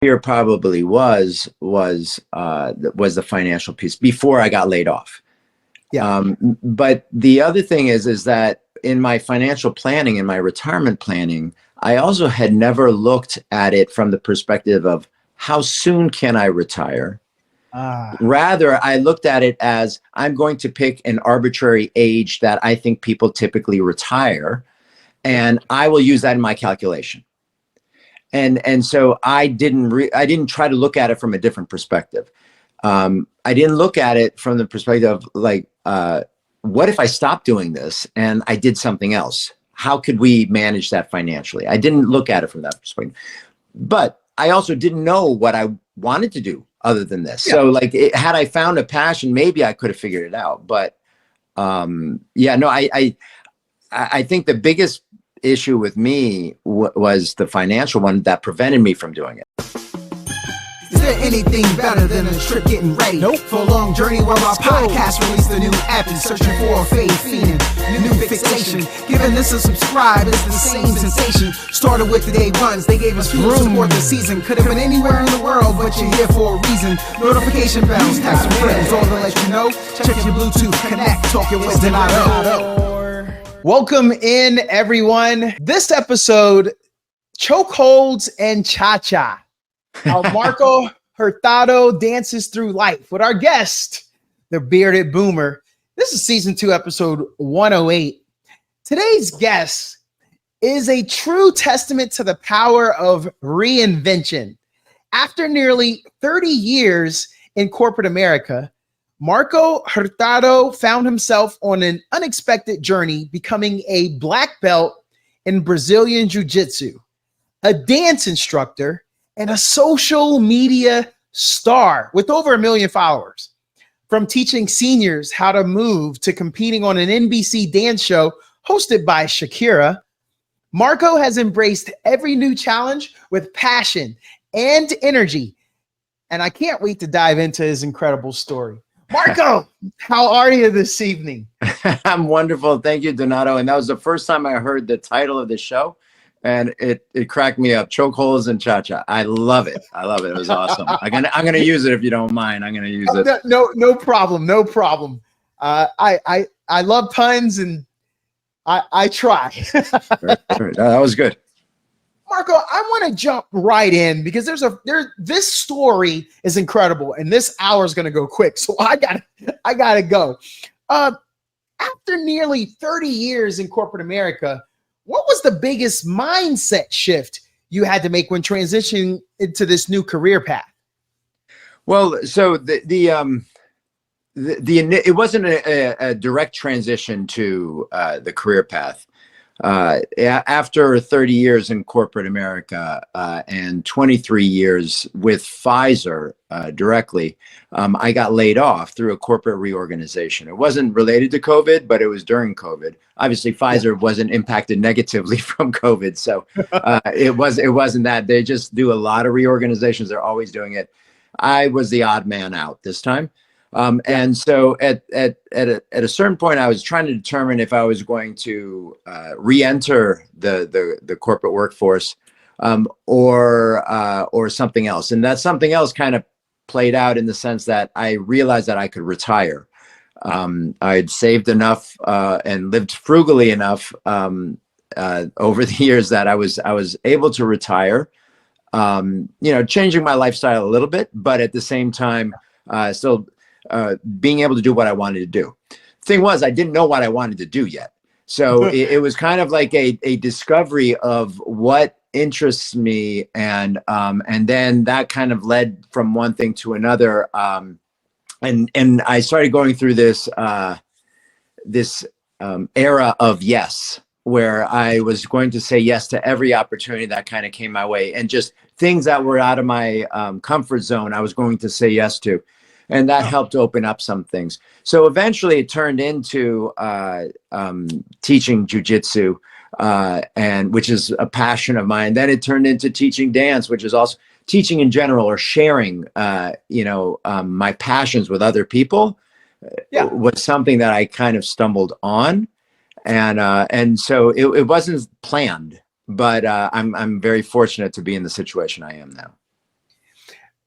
fear probably was the financial piece before I got laid off. Yeah. But the other thing is that in my financial planning, in my retirement planning, I also had never looked at it from the perspective of how soon can I retire. Rather, I looked at it as I'm going to pick an arbitrary age that I think people typically retire, and I will use that in my calculation. And so I didn't try to look at it from a different perspective. I didn't look at it from the perspective of like, what if I stopped doing this and I did something else? How could we manage that financially? I didn't look at it from that perspective, but I also didn't know what I wanted to do other than this. Yeah. So like, had I found a passion, maybe I could have figured it out. But yeah, no, I think the biggest issue with me was the financial one that prevented me from doing it. Is there anything better than a trip getting ready? Nope. For a long journey where our podcast released a new app and searching for a fade feeling, new fixation. Giving this a subscribe is the same sensation. Started with the day ones, they gave us fuel to support the season. Could have been anywhere in the world, but you're here for a reason. Notification bells, text some friends, all to let you know. Check your Bluetooth, connect, talking with Hurtado. Welcome in, everyone. This episode, Chokeholds and Cha-Cha. How Marco Hurtado dances through life with our guest, the bearded boomer. This is season 2, episode 108. Today's guest is a true testament to the power of reinvention. After nearly 30 years in corporate America, Marco Hurtado found himself on an unexpected journey, becoming a black belt in Brazilian Jiu-Jitsu, a dance instructor, and a social media star with over 1 million followers. From teaching seniors how to move to competing on an NBC dance show hosted by Shakira, Marco has embraced every new challenge with passion and energy. And I can't wait to dive into his incredible story. Marco, how are you this evening? I'm wonderful. Thank you, Donato. And that was the first time I heard the title of the show. And it cracked me up. Chokeholds and Cha-Cha. I love it. I love it. It was awesome. I'm gonna use it if you don't mind. I'm gonna use it. No problem. No problem. I love puns and I try. Sure. That was good. Marco, I want to jump right in because this story is incredible and this hour is gonna go quick. So I gotta go. After nearly 30 years in corporate America, what was the biggest mindset shift you had to make when transitioning into this new career path? Well, so it wasn't a direct transition to the career path. After 30 years in corporate America and 23 years with Pfizer directly, I got laid off through a corporate reorganization. It wasn't related to COVID, but it was during COVID. Obviously, Pfizer wasn't impacted negatively from COVID, so it wasn't that. They just do a lot of reorganizations. They're always doing it. I was the odd man out this time. And so at a certain point, I was trying to determine if I was going to re-enter the corporate workforce or something else. And that something else kind of played out in the sense that I realized that I could retire. I'd saved enough and lived frugally enough over the years that I was able to retire. Changing my lifestyle a little bit, but at the same time, still being able to do what I wanted to do. Thing was, I didn't know what I wanted to do yet. So it was kind of like a discovery of what interests me. And then that kind of led from one thing to another. And I started going through this era of yes, where I was going to say yes to every opportunity that kind of came my way, and just things that were out of my comfort zone, I was going to say yes to. And that helped open up some things. So eventually it turned into teaching jiu-jitsu, and which is a passion of mine. Then it turned into teaching dance, which is also teaching in general, or sharing, my passions with other people. Was something that I kind of stumbled on. And so it wasn't planned, but I'm very fortunate to be in the situation I am now.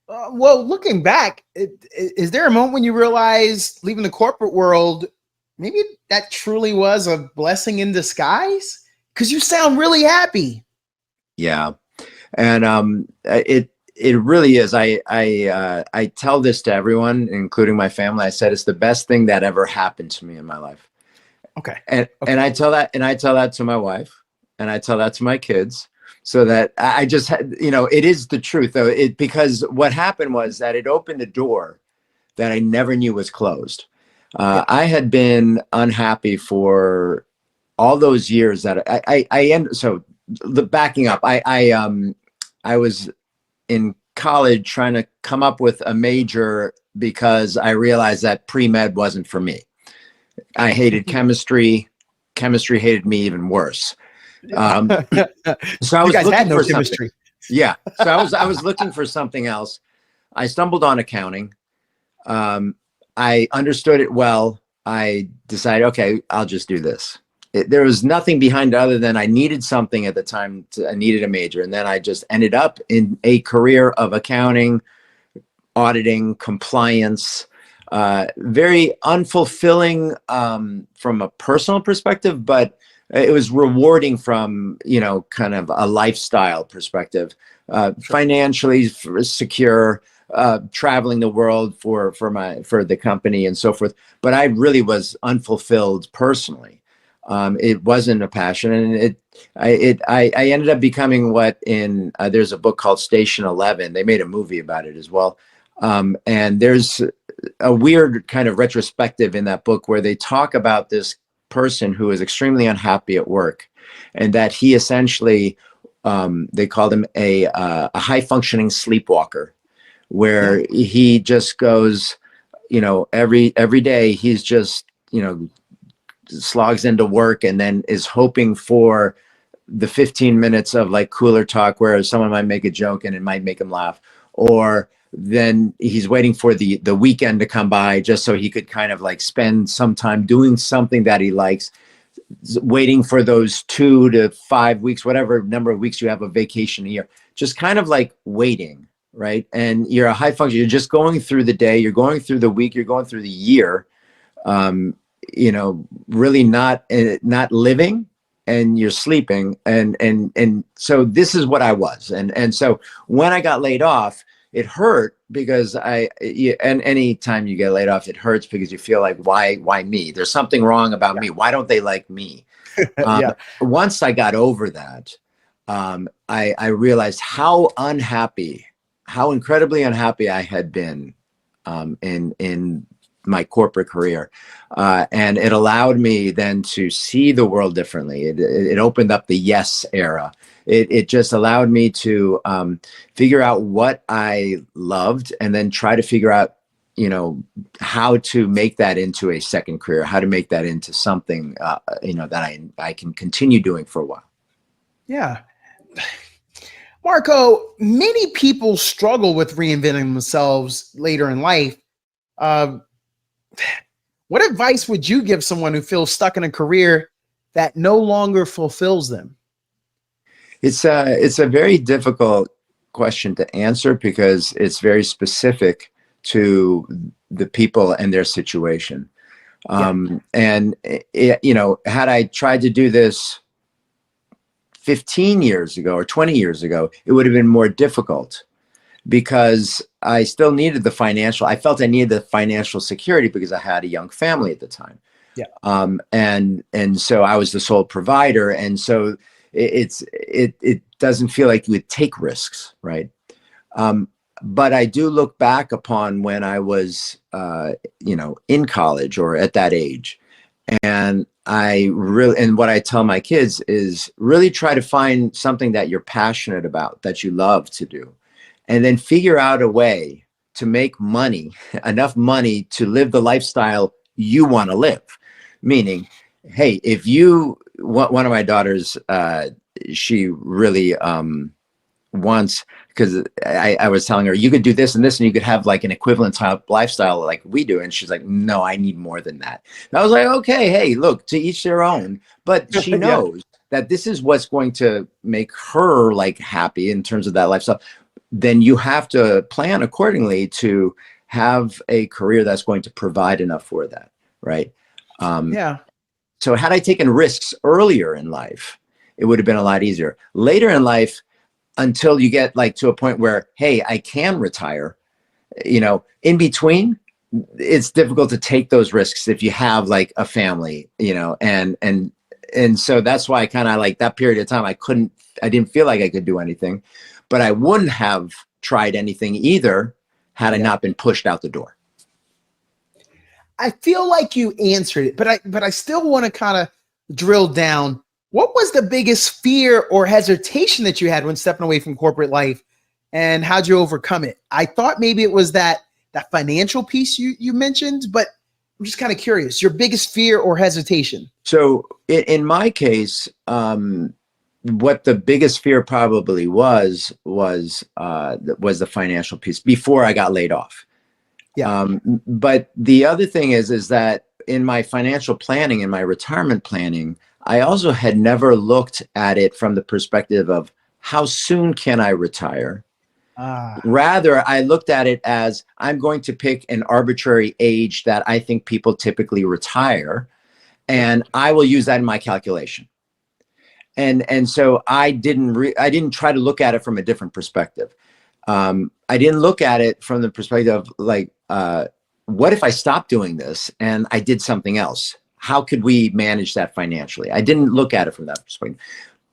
Well, looking back, is there a moment when you realize leaving the corporate world, maybe that truly was a blessing in disguise? Because you sound really happy. Yeah. And it really is. I tell this to everyone, including my family. I said it's the best thing that ever happened to me in my life. Okay. And I tell that to my wife, and I tell that to my kids, so that I just had, it is the truth though. Because what happened was that it opened a door that I never knew was closed. Yeah. I had been unhappy for all those years that so the backing up, I was in college trying to come up with a major because I realized that pre-med wasn't for me. I hated chemistry. Chemistry hated me even worse. So I You was guys had looking no for chemistry. something. Yeah. So I was looking for something else. I stumbled on accounting. I understood it well. I decided, okay, I'll just do this. There was nothing behind it other than I needed something at the time. I needed a major. And then I just ended up in a career of accounting, auditing, compliance, very unfulfilling from a personal perspective, but it was rewarding from, kind of a lifestyle perspective, financially secure, traveling the world for the company and so forth. But I really was unfulfilled personally. It wasn't a passion, and I ended up becoming what there's a book called Station 11. They made a movie about it as well. And there's a weird kind of retrospective in that book where they talk about this person who is extremely unhappy at work, and that he essentially, they called him a high functioning sleepwalker, where he just goes, every day he's just, slogs into work and then is hoping for the 15 minutes of like cooler talk where someone might make a joke and it might make him laugh, or then he's waiting for the weekend to come by just so he could kind of like spend some time doing something that he likes, waiting for those 2 to 5 weeks, whatever number of weeks you have a vacation a year, just kind of like waiting, right? And you're a high function, you're just going through the day, you're going through the week, you're going through the year, really not living, and you're sleeping. And so this is what I was. And so when I got laid off, it hurt because and any time you get laid off, it hurts because you feel like, why me? There's something wrong about me. Why don't they like me? Once I got over that, I realized how incredibly unhappy I had been in my corporate career. And it allowed me then to see the world differently. It opened up the yes era. It just allowed me to figure out what I loved, and then try to figure out, how to make that into a second career, how to make that into something, that I can continue doing for a while. Yeah. Marco, many people struggle with reinventing themselves later in life. What advice would you give someone who feels stuck in a career that no longer fulfills them? It's a very difficult question to answer because it's very specific to the people and their situation. And had I tried to do this 15 years ago or 20 years ago, it would have been more difficult, because I still needed I felt I needed the financial security because I had a young family at the time. Yeah. And so I was the sole provider. And so it doesn't feel like you would take risks. Right. But I do look back upon when I was, in college or at that age. And and what I tell my kids is really try to find something that you're passionate about, that you love to do, and then figure out a way to make money, enough money to live the lifestyle you want to live. Meaning, hey, if one of my daughters, she really wants, because I was telling her, you could do this and this, and you could have like an equivalent type lifestyle like we do. And she's like, no, I need more than that. And I was like, okay, hey, look, to each their own. But she knows that this is what's going to make her like happy in terms of that lifestyle. then you have to plan accordingly to have a career that's going to provide enough for that, right? Yeah. So had I taken risks earlier in life, it would have been a lot easier. Later in life, until you get like to a point where, hey, I can retire, in between, it's difficult to take those risks if you have like a family, and so that's why I kind of like that period of time, I didn't feel like I could do anything, but I wouldn't have tried anything either had I not been pushed out the door. I feel like you answered it, but I still want to kind of drill down. What was the biggest fear or hesitation that you had when stepping away from corporate life, and how'd you overcome it? I thought maybe it was that financial piece you mentioned, but I'm just kind of curious. Your biggest fear or hesitation? So in my case, what the biggest fear probably was the financial piece before I got laid off. Yeah. But the other thing is that in my financial planning, in my retirement planning, I also had never looked at it from the perspective of how soon can I retire? Rather, I looked at it as I'm going to pick an arbitrary age that I think people typically retire, and I will use that in my calculation. And so I didn't try to look at it from a different perspective. I didn't look at it from the perspective of like, what if I stopped doing this and I did something else? How could we manage that financially? I didn't look at it from that perspective,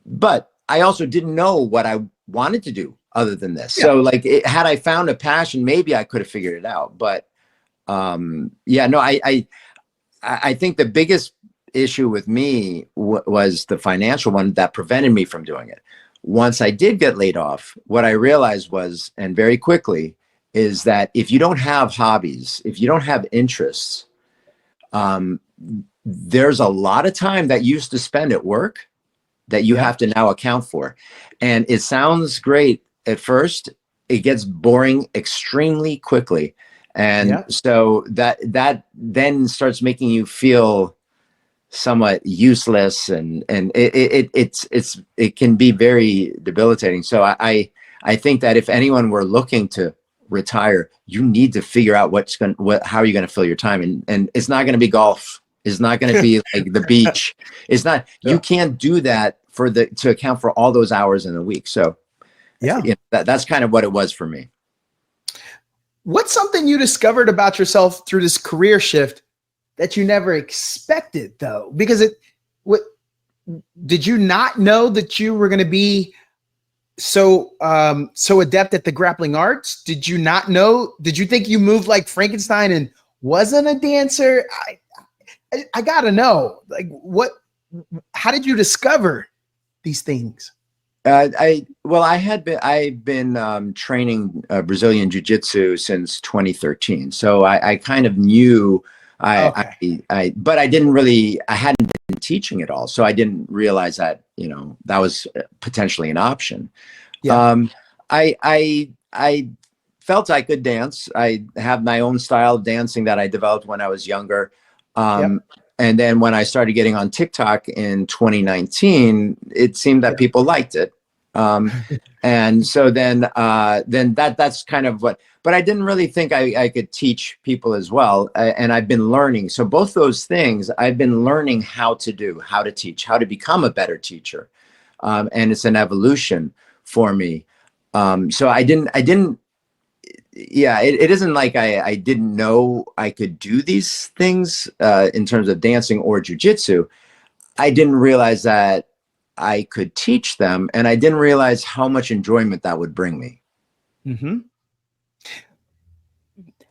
but I also didn't know what I wanted to do other than this. Yeah. So like, had I found a passion, maybe I could have figured it out. But I think the biggest issue with me was the financial one that prevented me from doing it. Once I did get laid off, what I realized was, and very quickly, is that if you don't have hobbies, if you don't have interests, there's a lot of time that you used to spend at work that you have to now account for. And it sounds great at first. It gets boring extremely quickly. And so that then starts making you feel somewhat useless, and it can be very debilitating. So I think that if anyone were looking to retire, you need to figure out how are you going to fill your time, and it's not going to be golf. It's not going to be like the beach. It's not. You can't do that to account for all those hours in a week. So that's kind of what it was for me. What's something you discovered about yourself through this career shift that you never expected, though? Because did you not know that you were going to be so adept at the grappling arts? Did you not know? Did you think you moved like Frankenstein and wasn't a dancer? I gotta know, like, how did you discover these things? I've been training Brazilian Jiu-Jitsu since 2013. So I kind of knew, but I hadn't been teaching it all. So I didn't realize that, that was potentially an option. Yeah. I felt I could dance. I have my own style of dancing that I developed when I was younger. And then when I started getting on TikTok in 2019, it seemed that people liked it. And so then that's kind of but I didn't really think I could teach people as well. And I've been learning. So both those things I've been learning how to do, how to teach, how to become a better teacher. And it's an evolution for me. So it isn't like I didn't know I could do these things in terms of dancing or jiu-jitsu. I didn't realize that I could teach them, and I didn't realize how much enjoyment that would bring me. Mm-hmm.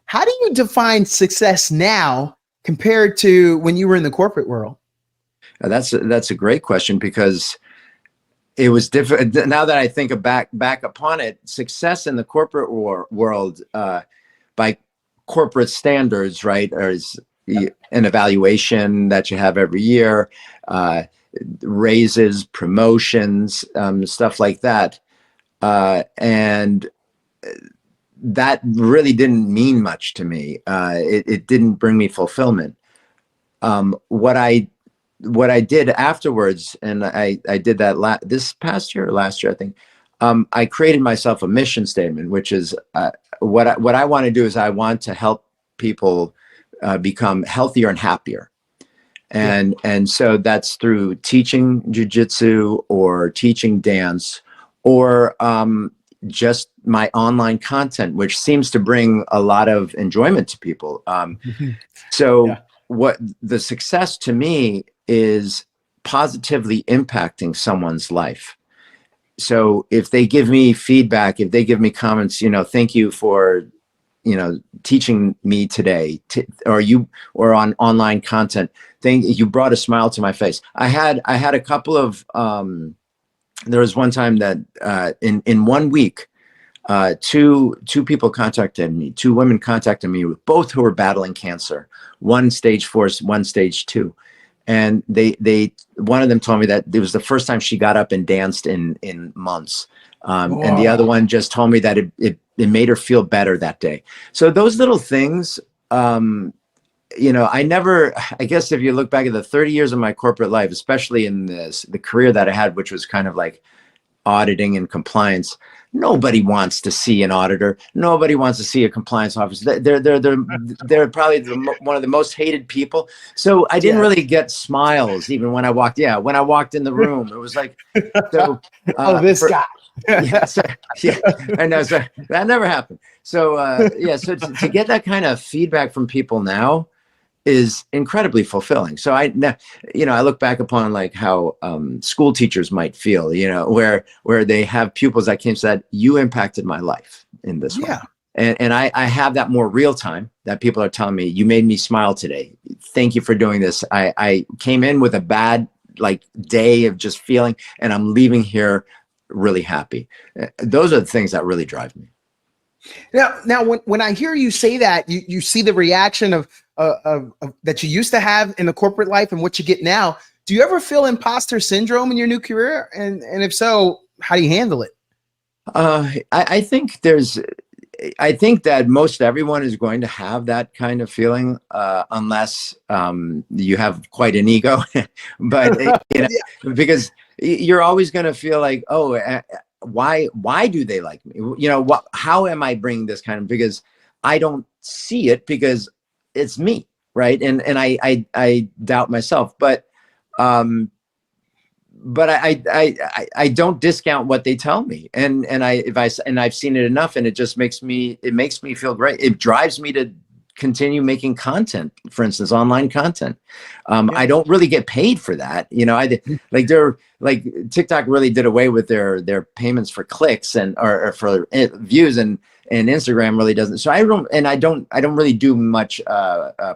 How do you define success now compared to when you were in the corporate world? That's a great question, because it was different. Now that I think back upon it, success in the corporate world, by corporate standards, right, is an evaluation that you have every year, raises, promotions, stuff like that. And that really didn't mean much to me. It didn't bring me fulfillment. What I did afterwards, and I did that this past year or last year, I think, I created myself a mission statement, which is what I want to do is I want to help people become healthier and happier. And so that's through teaching jujitsu or teaching dance or just my online content, which seems to bring a lot of enjoyment to people. So what the success to me is positively impacting someone's life. So if they give me feedback, if they give me comments, thank you for, teaching me today, or on online content, you brought a smile to my face. I had a couple of, there was one time that in 1 week, two people contacted me, two women contacted me, both who were battling cancer, one stage 4, one stage 2. And one of them told me that it was the first time she got up and danced in months. And the other one just told me that it made her feel better that day. So those little things, I guess if you look back at the 30 years of my corporate life, especially in the career that I had, which was kind of like auditing and compliance, nobody wants to see an auditor. Nobody wants to see a compliance officer. They're probably one of the most hated people. So I didn't really get smiles even when I walked. Yeah, when I walked in the room, it was like, so. This guy. I know. So that never happened. So so to get that kind of feedback from people now is incredibly fulfilling. So I look back upon like how school teachers might feel, where they have pupils that came and said, you impacted my life in this way. And I have that more real time that people are telling me, you made me smile today. Thank you for doing this. I came in with a bad day of just feeling, and I'm leaving here really happy. Those are the things that really drive me. Now, when I hear you say that, you see the reaction of that you used to have in the corporate life and what you get now. Do you ever feel imposter syndrome in your new career? And if so, how do you handle it? I think that most everyone is going to have that kind of feeling, unless you have quite an ego. But because you're always going to feel like, why do they like me? How am I bringing this kind of, because I don't see it because it's me. Right. And I doubt myself, but I don't discount what they tell me. And I've seen it enough, and it makes me feel great. It drives me to continue making content, for instance, online content. I don't really get paid for that. TikTok really did away with their payments for clicks or for views, and Instagram really doesn't. So I don't really do much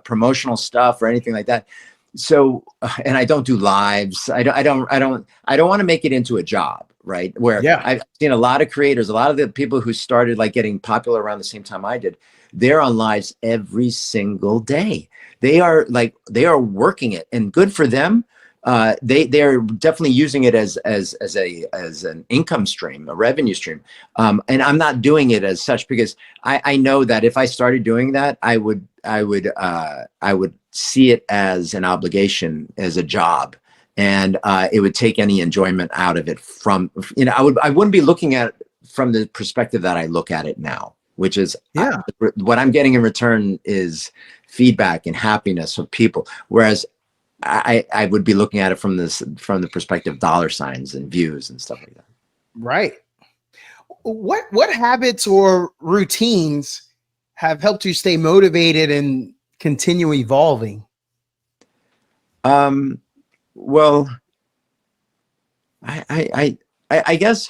promotional stuff or anything like that. So, and I don't do lives. I don't want to make it into a job, right? Where I've seen a lot of creators, a lot of the people who started getting popular around the same time I did, they're on lives every single day. They are working it, and good for them. They're definitely using it as an income stream, a revenue stream. And I'm not doing it as such, because I know that if I started doing that, I would see it as an obligation, as a job, and it would take any enjoyment out of it. I wouldn't be looking at it from the perspective that I look at it now, which is what I'm getting in return is feedback and happiness of people, whereas I would be looking at it from the perspective of dollar signs and views and stuff like that. Right. What habits or routines have helped you stay motivated and continue evolving? Well, I guess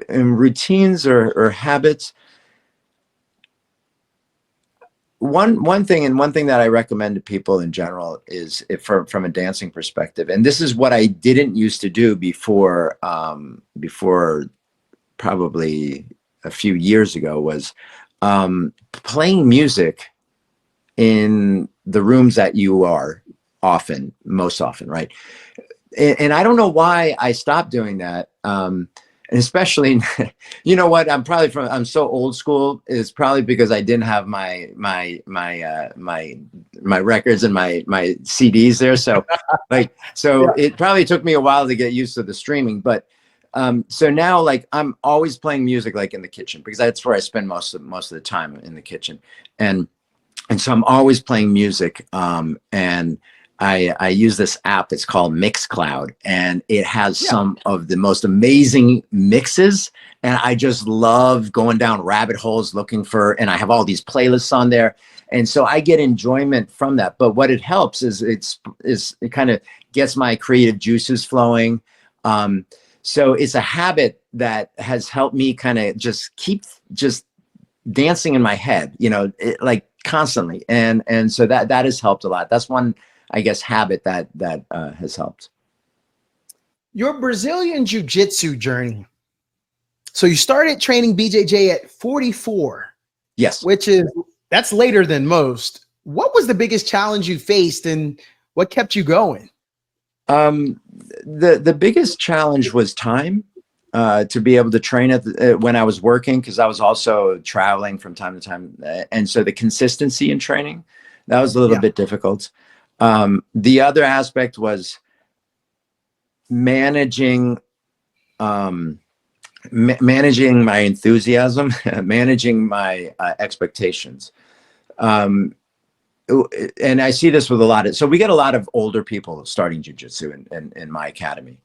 in routines or habits, one thing that I recommend to people in general is, from a dancing perspective, and this is what I didn't used to do before probably a few years ago, was playing music in the rooms that you are most often, right? And I don't know why I stopped doing that. And especially, you know what? I'm so old school. It's probably because I didn't have my records and my CDs there. So it probably took me a while to get used to the streaming. But So now, like, I'm always playing music, like in the kitchen, because that's where I spend most of the time, in the kitchen. And so I'm always playing music. And I use this app. It's called Mixcloud, and it has some of the most amazing mixes. And I just love going down rabbit holes looking for, and I have all these playlists on there. And so I get enjoyment from that. But what it helps is it kind of gets my creative juices flowing. So it's a habit that has helped me kind of just keep just dancing in my head, like constantly. And so that has helped a lot. That's one, I guess, habit that has helped. Your Brazilian Jiu-Jitsu journey. So you started training BJJ at 44. Yes. That's later than most. What was the biggest challenge you faced and what kept you going? The biggest challenge was time, to be able to train when I was working, because I was also traveling from time to time. And so the consistency in training, that was a little bit difficult. The other aspect was managing my enthusiasm, managing my expectations. And I see this with so we get a lot of older people starting jiu-jitsu in my academy.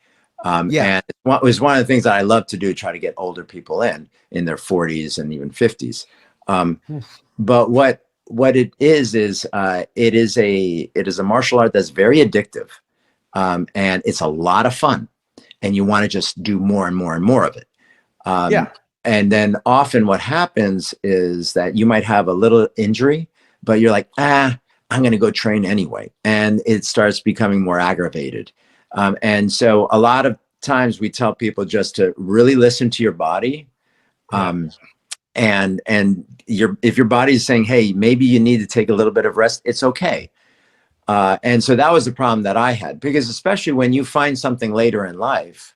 And it was one of the things that I love to do, try to get older people in their 40s and even 50s. But what it is it is a martial art that's very addictive. And it's a lot of fun, and you want to just do more and more and more of it. And then often what happens is that you might have a little injury, but you're like, I'm going to go train anyway. And it starts becoming more aggravated. And so a lot of times we tell people just to really listen to your body. And if your body is saying, hey, maybe you need to take a little bit of rest, it's okay. And so that was the problem that I had, because especially when you find something later in life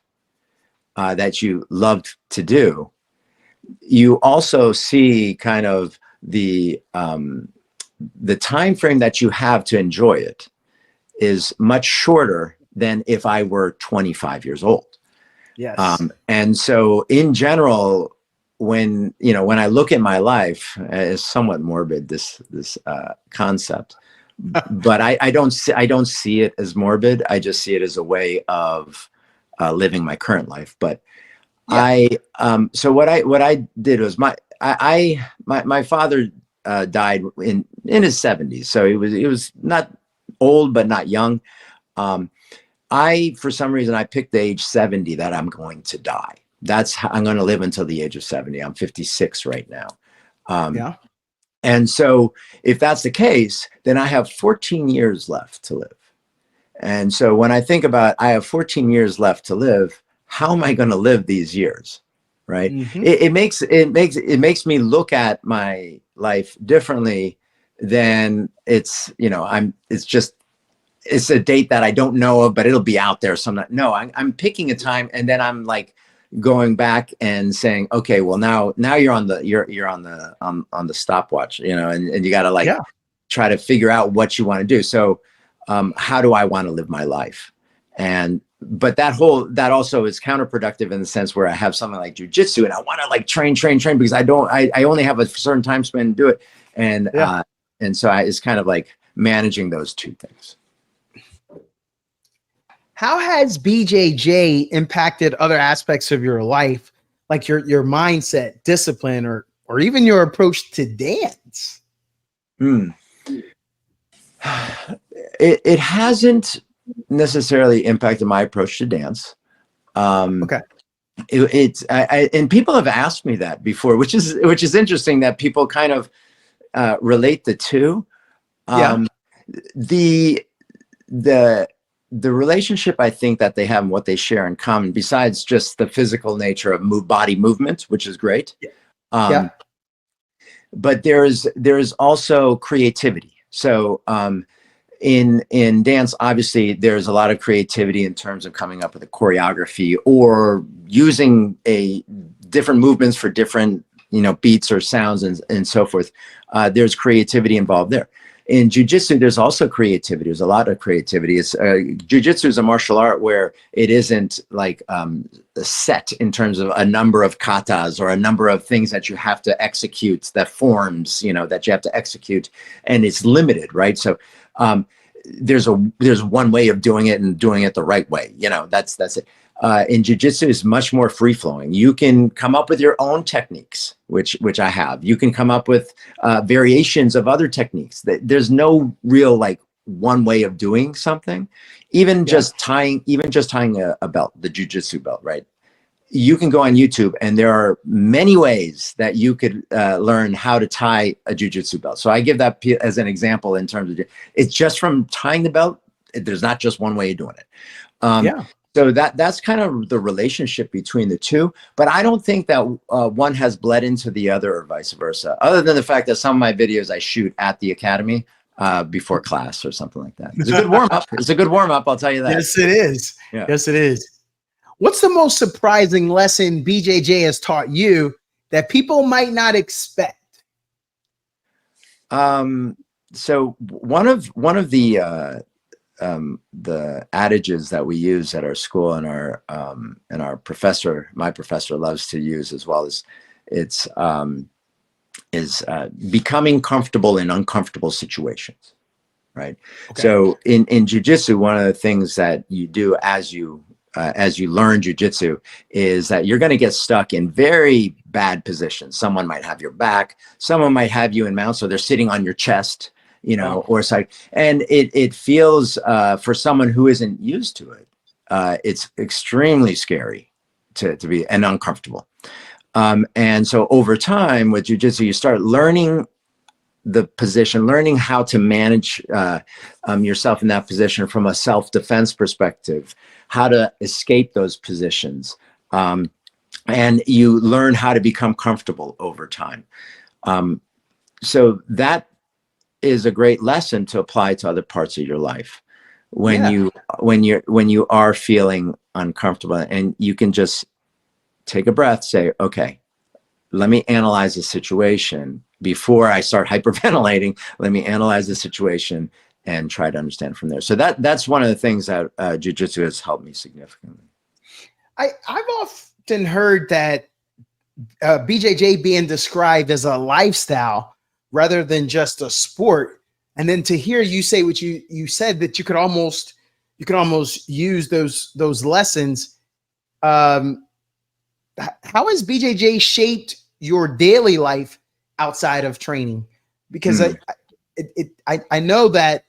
that you loved to do, you also see kind of the time frame that you have to enjoy it is much shorter than if I were 25 years old. Yes. And so in general, when I look at my life, it's somewhat morbid, this concept, but I don't see it as morbid. I just see it as a way of living my current life. But so what I did was my father died in his 70s, so he was not old but not young. For some reason, I picked the age 70 that I'm going to die. That's how I'm going to live until the age of 70. I'm 56 right now. And so if that's the case, then I have 14 years left to live. And so when I think about, I have 14 years left to live, how am I going to live these years? Right. Mm-hmm. It makes me look at my life differently than it's a date that I don't know of, but it'll be out there sometime. No, I'm picking a time, and then I'm like going back and saying, okay, well now you're on the stopwatch, and you got to try to figure out what you want to do. So how do I want to live my life? But that also is counterproductive in the sense where I have something like jiu-jitsu and I want to like train because I only have a certain time span to do it. And so it's kind of like managing those two things. How has BJJ impacted other aspects of your life, like your mindset, discipline, or even your approach to dance? It hasn't necessarily impacted my approach to dance. Okay. And people have asked me that before, which is interesting that people kind of relate the two. The relationship I think that they have and what they share in common, besides just the physical nature of body movement, which is great. But there's also creativity. So in dance, obviously, there's a lot of creativity in terms of coming up with a choreography or using different movements for different beats or sounds and so forth. There's creativity involved there. In jiu-jitsu, there's also creativity. There's a lot of creativity. It's jiu-jitsu is a martial art where it isn't like set in terms of a number of katas or a number of things that you have to execute, that forms, you know, that you have to execute, and it's limited, right? So there's one way of doing it and doing it the right way. You know, that's it. In jiu-jitsu is much more free flowing. You can come up with your own techniques, which I have. You can come up with variations of other techniques. There's no real like one way of doing something. Even just tying a belt, the jiu-jitsu belt, right? You can go on YouTube and there are many ways that you could learn how to tie a jiu-jitsu belt. So I give that as an example in terms of, it's just from tying the belt. There's not just one way of doing it. So that's kind of the relationship between the two. But I don't think that one has bled into the other or vice versa, other than the fact that some of my videos I shoot at the academy before class or something like that. It's a good warm-up. It's a good warm-up, I'll tell you that. Yes, it is. Yeah. Yes, it is. What's the most surprising lesson BJJ has taught you that people might not expect? So one of the adages that we use at our school and our professor, my professor, loves to use as well, is becoming comfortable in uncomfortable situations, right? Okay. So in jiu-jitsu, one of the things that you do as you learn jiu-jitsu is that you're going to get stuck in very bad positions. Someone might have your back, someone might have you in mount, so they're sitting on your chest, you know, or side, and it feels for someone who isn't used to it, it's extremely scary to be and uncomfortable. And so over time with jiu-jitsu, you start learning the position, learning how to manage yourself in that position from a self-defense perspective, how to escape those positions. And you learn how to become comfortable over time. So that is a great lesson to apply to other parts of your life. When you are feeling uncomfortable, and you can just take a breath, say, okay, let me analyze the situation before I start hyperventilating. Let me analyze the situation and try to understand from there. So that's one of the things that jiu-jitsu has helped me significantly. I've often heard that BJJ being described as a lifestyle rather than just a sport. And then to hear you say what you said, that you could almost use those lessons. How has BJJ shaped your daily life outside of training? Because I know that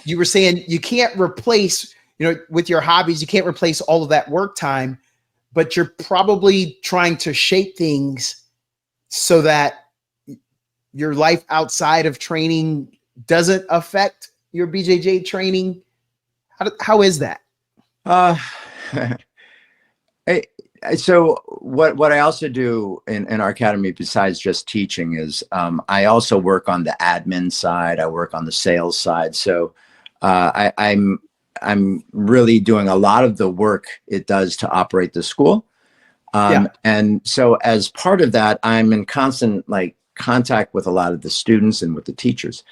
you were saying you can't replace, you know, with your hobbies, you can't replace all of that work time, but you're probably trying to shape things so that your life outside of training doesn't affect your BJJ training. How is that? So what I also do in our academy, besides just teaching, is I also work on the admin side. I work on the sales side. So I'm really doing a lot of the work it does to operate the school. And so as part of that, I'm in constant contact with a lot of the students and with the teachers.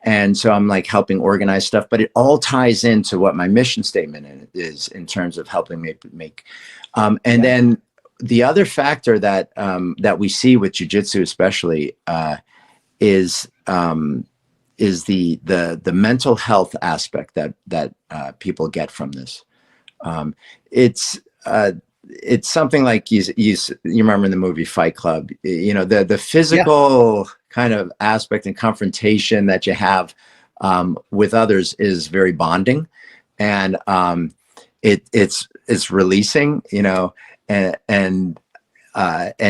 And so I'm helping organize stuff, but it all ties into what my mission statement is in terms of helping make. Then the other factor that we see with jiu-jitsu especially is the mental health aspect that people get from this. It's something like you remember in the movie Fight Club, you know, the physical kind of aspect and confrontation that you have with others is very bonding, and it's releasing, you know, and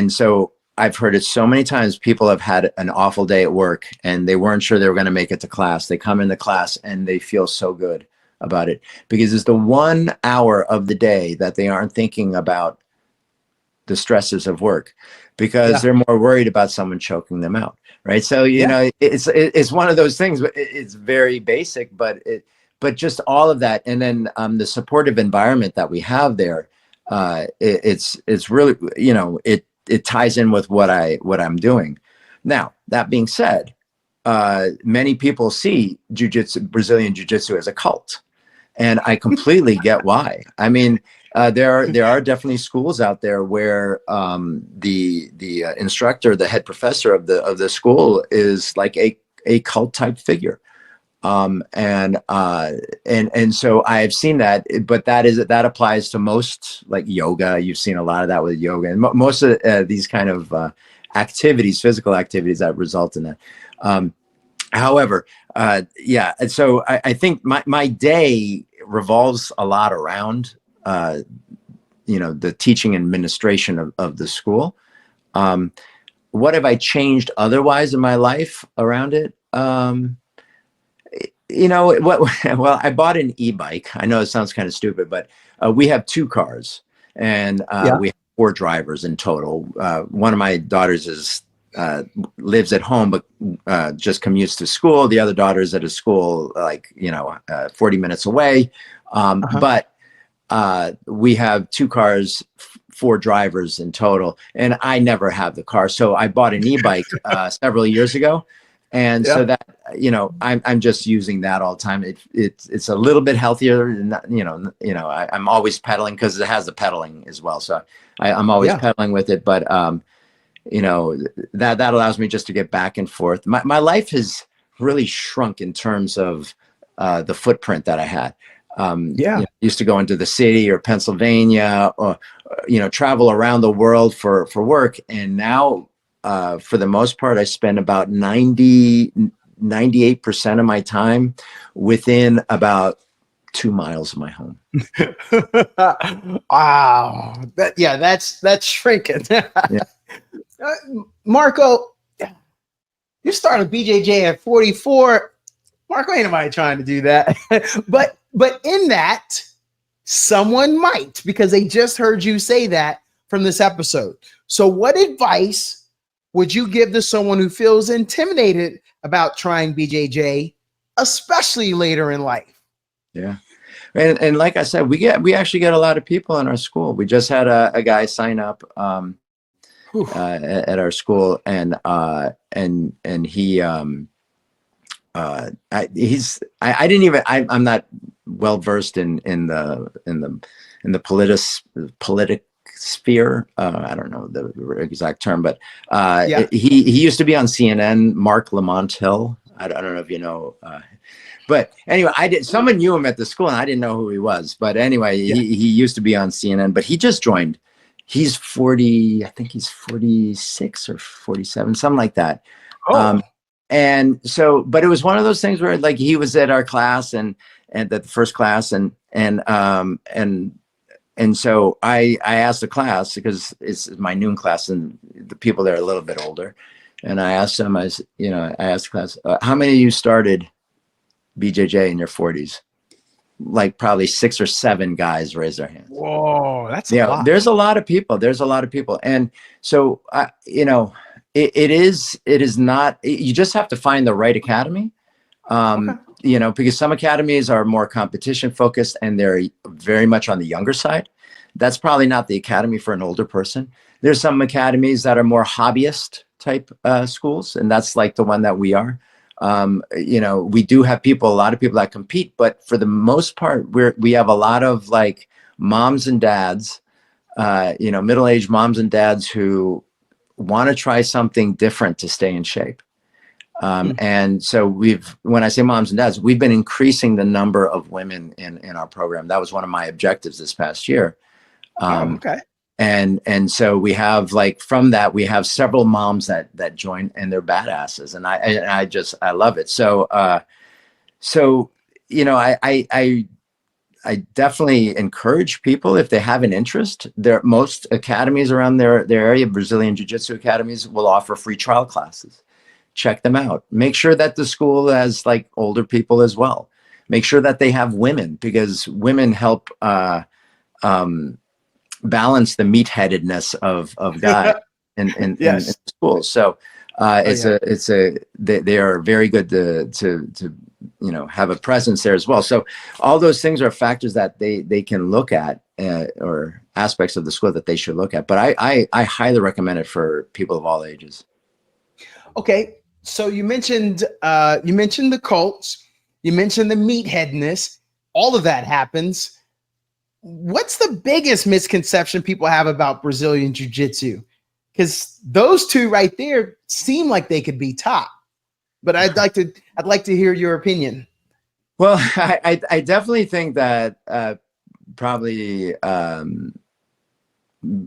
so I've heard it so many times. People have had an awful day at work and they weren't sure they were going to make it to class. They come into class and they feel so good about it because it's the 1 hour of the day that they aren't thinking about the stresses of work because they're more worried about someone choking them out, right? So you know, it's one of those things. It's very basic, but just all of that, and then the supportive environment that we have there, it's really, you know, it ties in with what I'm doing. Now that being said, many people see jiu-jitsu, Brazilian jiu-jitsu, as a cult, and I completely get why. I mean, there are definitely schools out there where the instructor, the head professor of the school, is like a cult type figure. And so I have seen that, but that applies to most, like yoga. You've seen a lot of that with yoga, and most of these kind of activities, physical activities, that result in that. However, yeah, and so I think my day revolves a lot around the teaching and administration of the school. What have I changed otherwise in my life around it? Well, I bought an e-bike. I know it sounds kind of stupid, but we have 2 cars, and we have 4 drivers in total. One of my daughters lives at home, but just commutes to school. The other daughter is at a school 40 minutes away. But we have 2 cars, 4 drivers in total, and I never have the car. So I bought an e-bike several years ago. And so that, I'm just using that all the time. It's a little bit healthier. I'm always pedaling because it has the pedaling as well. So I'm always pedaling with it. But, that allows me just to get back and forth. My life has really shrunk in terms of the footprint that I had. Used to go into the city or Pennsylvania or, travel around the world for work. And now, for the most part, I spend about 98% of my time within about 2 miles of my home. Wow. That's shrinking. Marco, you started BJJ at 44. Marco, ain't nobody trying to do that. but in that, someone might, because they just heard you say that from this episode. So what advice would you give to someone who feels intimidated about trying BJJ, especially later in life? Yeah. And like I said, we actually get a lot of people in our school. We just had a guy sign up at our school, and he I'm not well versed in the politic sphere. I don't know the exact term, but he used to be on CNN. Mark Lamont Hill. I don't know if you know. But anyway, someone knew him at the school, and I didn't know who he was. But anyway, he used to be on CNN, but he just joined. He's 40. I think he's 46 or 47, something like that. And so, but it was one of those things where, like, he was at our class and at the first class, and so I asked the class, because it's my noon class and the people there are a little bit older, and I asked them, I asked the class, how many of you started BJJ in your 40s? Like probably 6 or 7 guys raised their hands. Whoa, that's a lot. There's a lot of people. And so, it is not, you just have to find the right academy. Because some academies are more competition focused and they're very much on the younger side. That's probably not the academy for an older person. There's some academies that are more hobbyist type schools, and that's like the one that we are. We do have a lot of people that compete, but for the most part, we have a lot of like moms and dads, middle-aged moms and dads who want to try something different to stay in shape. And so when I say moms and dads, we've been increasing the number of women in our program. That was one of my objectives this past year. And so we have, like, from that, we have several moms that join, and they're badasses. And I love it. So, I definitely encourage people, if they have an interest, most academies around their area, Brazilian Jiu-Jitsu academies, will offer free trial classes. Check them out. Make sure that the school has like older people as well. Make sure that they have women, because women help balance the meatheadedness of guys in schools. So they are very good to have a presence there as well. So all those things are factors that they can look at, or aspects of the school that they should look at. But I highly recommend it for people of all ages. Okay. So you mentioned the cults, you mentioned the meatheadness, all of that happens. What's the biggest misconception people have about Brazilian Jiu-Jitsu? Because those two right there seem like they could be top, but I'd like to hear your opinion. Well, I definitely think that probably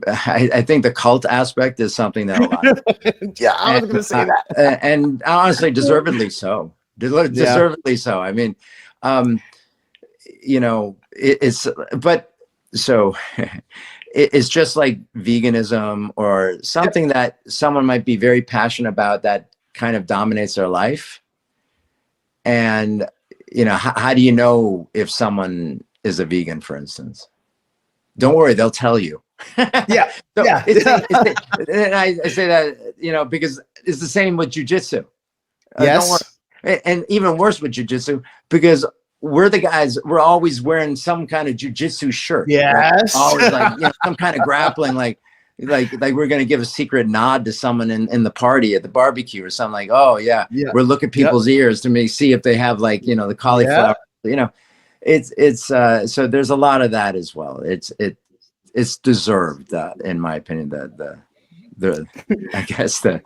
I think the cult aspect is something that a lot of, Yeah, I was going to say that. and honestly, deservedly so. Deservedly so. I mean, you know, it's but so it's just like veganism or something that someone might be very passionate about that kind of dominates their life. And you know, how do you know if someone is a vegan, for instance? Don't worry, they'll tell you. Yeah. So Yeah. and I say that, you know, because it's the same with jujitsu. Yes. Don't worry. And even worse with jujitsu, because we're the guys, we're always wearing some kind of jujitsu shirt. Yes. Right? Always like, you know, some kind of grappling, like we're going to give a secret nod to someone in the party at the barbecue or something, like, oh yeah, we're looking people's ears to see if they have, like, you know, the cauliflower, you know, it's so there's a lot of that as well. It's deserved, in my opinion, the I guess the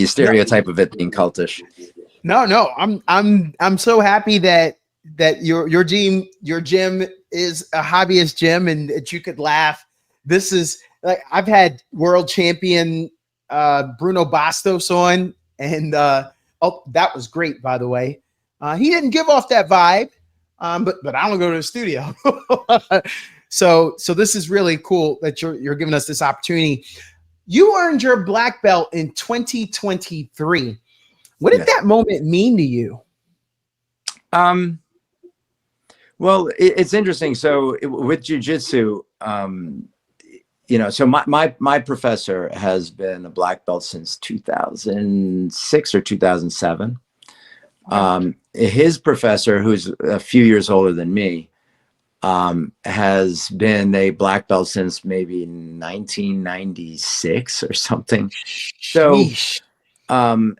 stereotype of it being cultish. No, I'm so happy that your gym is a hobbyist gym and that you could laugh. This is like, I've had world champion Bruno Bastos on, and oh, that was great, by the way. He didn't give off that vibe, but I don't go to the studio. So this is really cool that you're giving us this opportunity. You earned your black belt in 2023. What did that moment mean to you? Well, it's interesting. So with jiu-jitsu, you know, so my professor has been a black belt since 2006 or 2007. His professor, who's a few years older than me, has been a black belt since maybe 1996 or something. So, and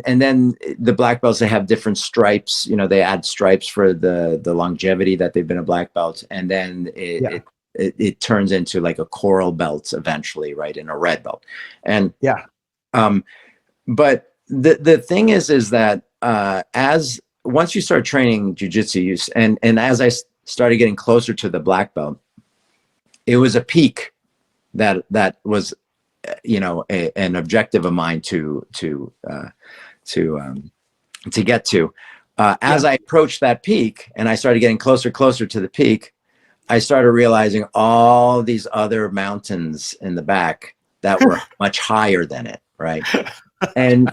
then the black belts, they have different stripes. You know, they add stripes for the longevity that they've been a black belt, and then it turns into like a coral belt eventually, right, in a red belt. And but the thing is that as once you start training jiu-jitsu, and as I started getting closer to the black belt, it was a peak that was, you know, an objective of mine to get to. As I approached that peak and I started getting closer to the peak, I started realizing all these other mountains in the back that were much higher than it, right? And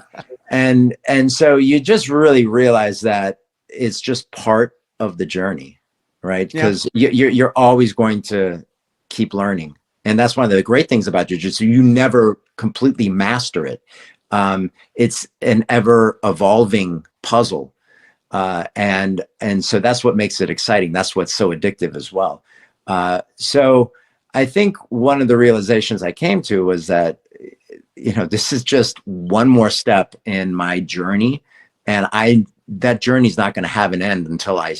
so you just really realize that it's just part of the journey, right? Because you're always going to keep learning. And that's one of the great things about jiu-jitsu. You never completely master it. It's an ever evolving puzzle. And so that's what makes it exciting. That's what's so addictive as well. So I think one of the realizations I came to was that, you know, this is just one more step in my journey. And that journey is not going to have an end until I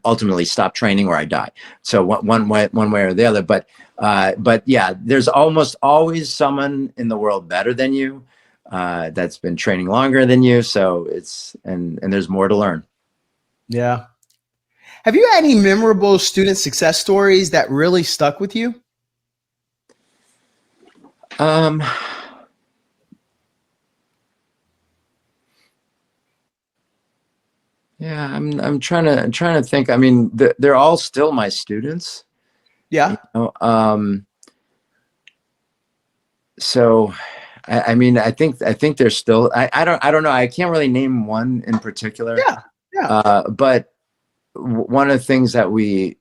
ultimately stop training or I die. So one way or the other. But yeah, there's almost always someone in the world better than you, that's been training longer than you. So and there's more to learn. Yeah. Have you had any memorable student success stories that really stuck with you? Yeah, I'm trying to think. I mean, they're all still my students. Yeah. You know? So, I mean, I think they're still. I don't know. I can't really name one in particular. Yeah. But one of the things that we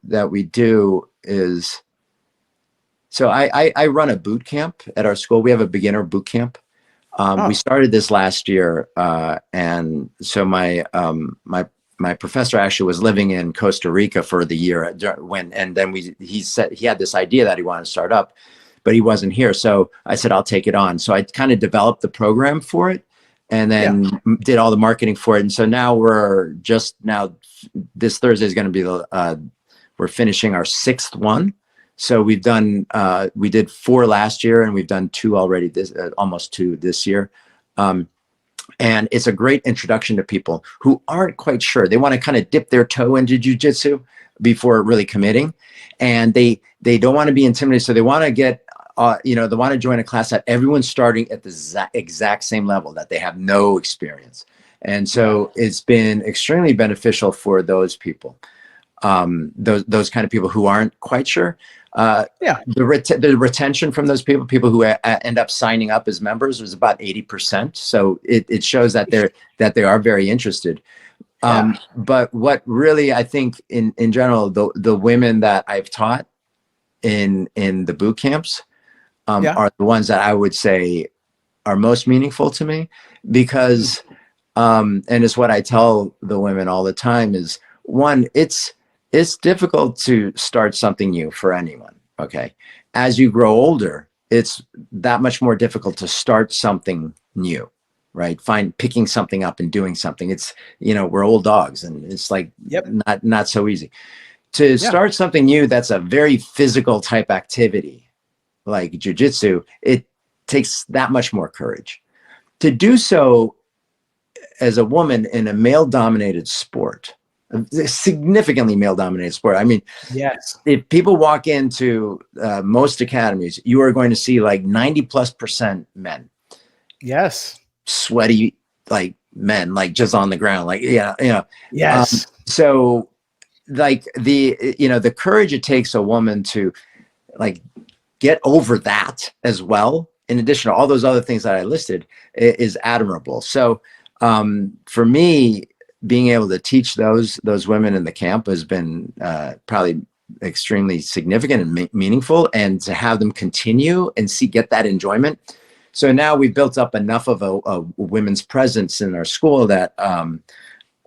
do is, so I run a boot camp at our school. We have a beginner boot camp. We started this last year, and so my professor actually was living in Costa Rica for the year and then he said he had this idea that he wanted to start up, but he wasn't here. So I said, I'll take it on. So I kind of developed the program for it. and then did all the marketing for it. And so now this Thursday is going to be we're finishing our 6th one. So we did 4 last year, and we've done 2 already, almost 2 this year. And it's a great introduction to people who aren't quite sure. They want to kind of dip their toe into jiu-jitsu before really committing. And they don't want to be intimidated. So they want to get, they want to join a class that everyone's starting at the exact same level, that they have no experience. And so it's been extremely beneficial for those people, those kind of people who aren't quite sure. The retention from those people who end up signing up as members was about 80%. So it shows that they are very interested. But what really, I think in general, the women that I've taught in the boot camps are the ones that I would say are most meaningful to me, because and it's what I tell the women all the time is, one, it's difficult to start something new for anyone. Okay. As you grow older, it's that much more difficult to start something new, right? Picking something up and doing something. It's, we're old dogs, and it's like not so easy to start something new. That's a very physical type activity like jiu-jitsu. It takes that much more courage to do so as a woman in a male-dominated sport. A significantly male-dominated sport. I mean, if people walk into most academies, you are going to see like 90+% men. Yes. Sweaty, like men, like just on the ground, like Yes. So, like the courage it takes a woman to like get over that as well, in addition to all those other things that I listed, is admirable. So, for me, being able to teach those women in the camp has been probably extremely significant and meaningful, and to have them continue and get that enjoyment. So now we've built up enough of a women's presence in our school that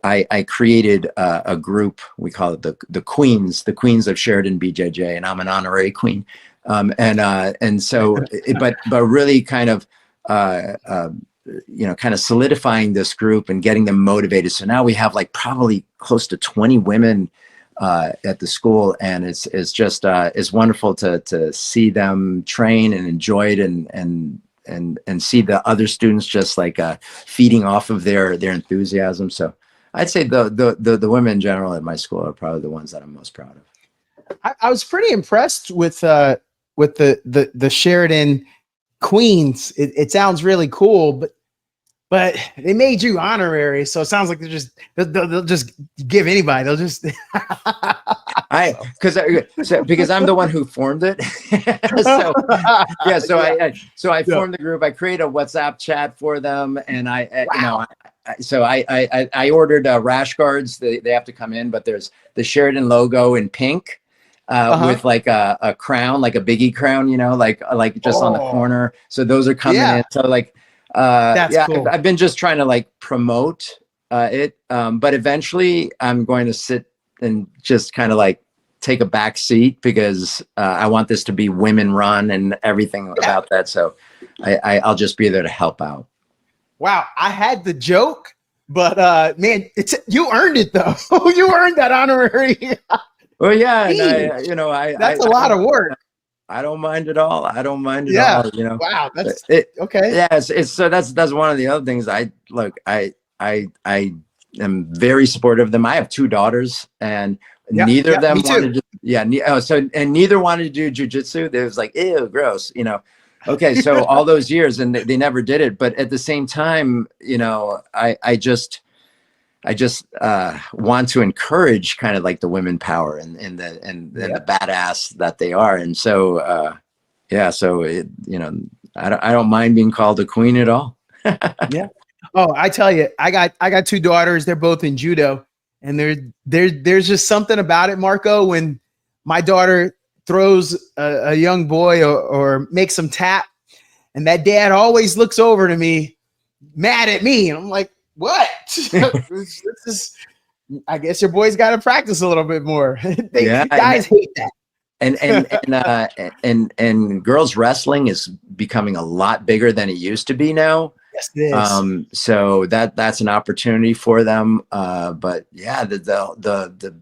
I created a group. We call it the Queens of Sheridan BJJ, and I'm an honorary queen. And so, but really kind of solidifying this group and getting them motivated. So now we have like probably close to 20 women at the school, and it's just it's wonderful to see them train and enjoy it, and see the other students just like feeding off of their enthusiasm. So I'd say the women in general at my school are probably the ones that I'm most proud of. I was pretty impressed with the Sheridan Queens. It sounds really cool, but they made you honorary, so it sounds like they'll just give anybody. They'll just because I'm the one who formed it. So I formed the group. I created a WhatsApp chat for them, and I ordered rash guards. They have to come in, but there's the Sheridan logo in pink. With like a crown, like a Biggie crown, like just on the corner. So those are coming in. So like, that's cool. I've been just trying to like promote it. But eventually I'm going to sit and just kind of like take a back seat, because I want this to be women run and everything about that. So I'll just be there to help out. Wow. I had the joke, but man, you earned it though. You earned that honorary. Well, yeah, and that's a lot of work. I don't mind at all. I don't mind at all. Wow, that's okay. Yeah, so that's one of the other things. I am very supportive of them. I have 2 daughters, and neither of them wanted to. Neither wanted to do jiu-jitsu. They was like, ew, gross. Okay, so all those years, and they never did it. But at the same time, I just want to encourage kind of like the women power and the badass that they are. And so, I don't mind being called a queen at all. Yeah. Oh, I tell you, I got 2 daughters. They're both in judo, and there's just something about it, Marco, when my daughter throws a young boy or makes him tap, and that dad always looks over to me mad at me. And I'm like, what? This is, I guess your boys got to practice a little bit more. Guys hate that. And girls wrestling is becoming a lot bigger than it used to be now. Yes, it is. So that's an opportunity for them. But yeah, the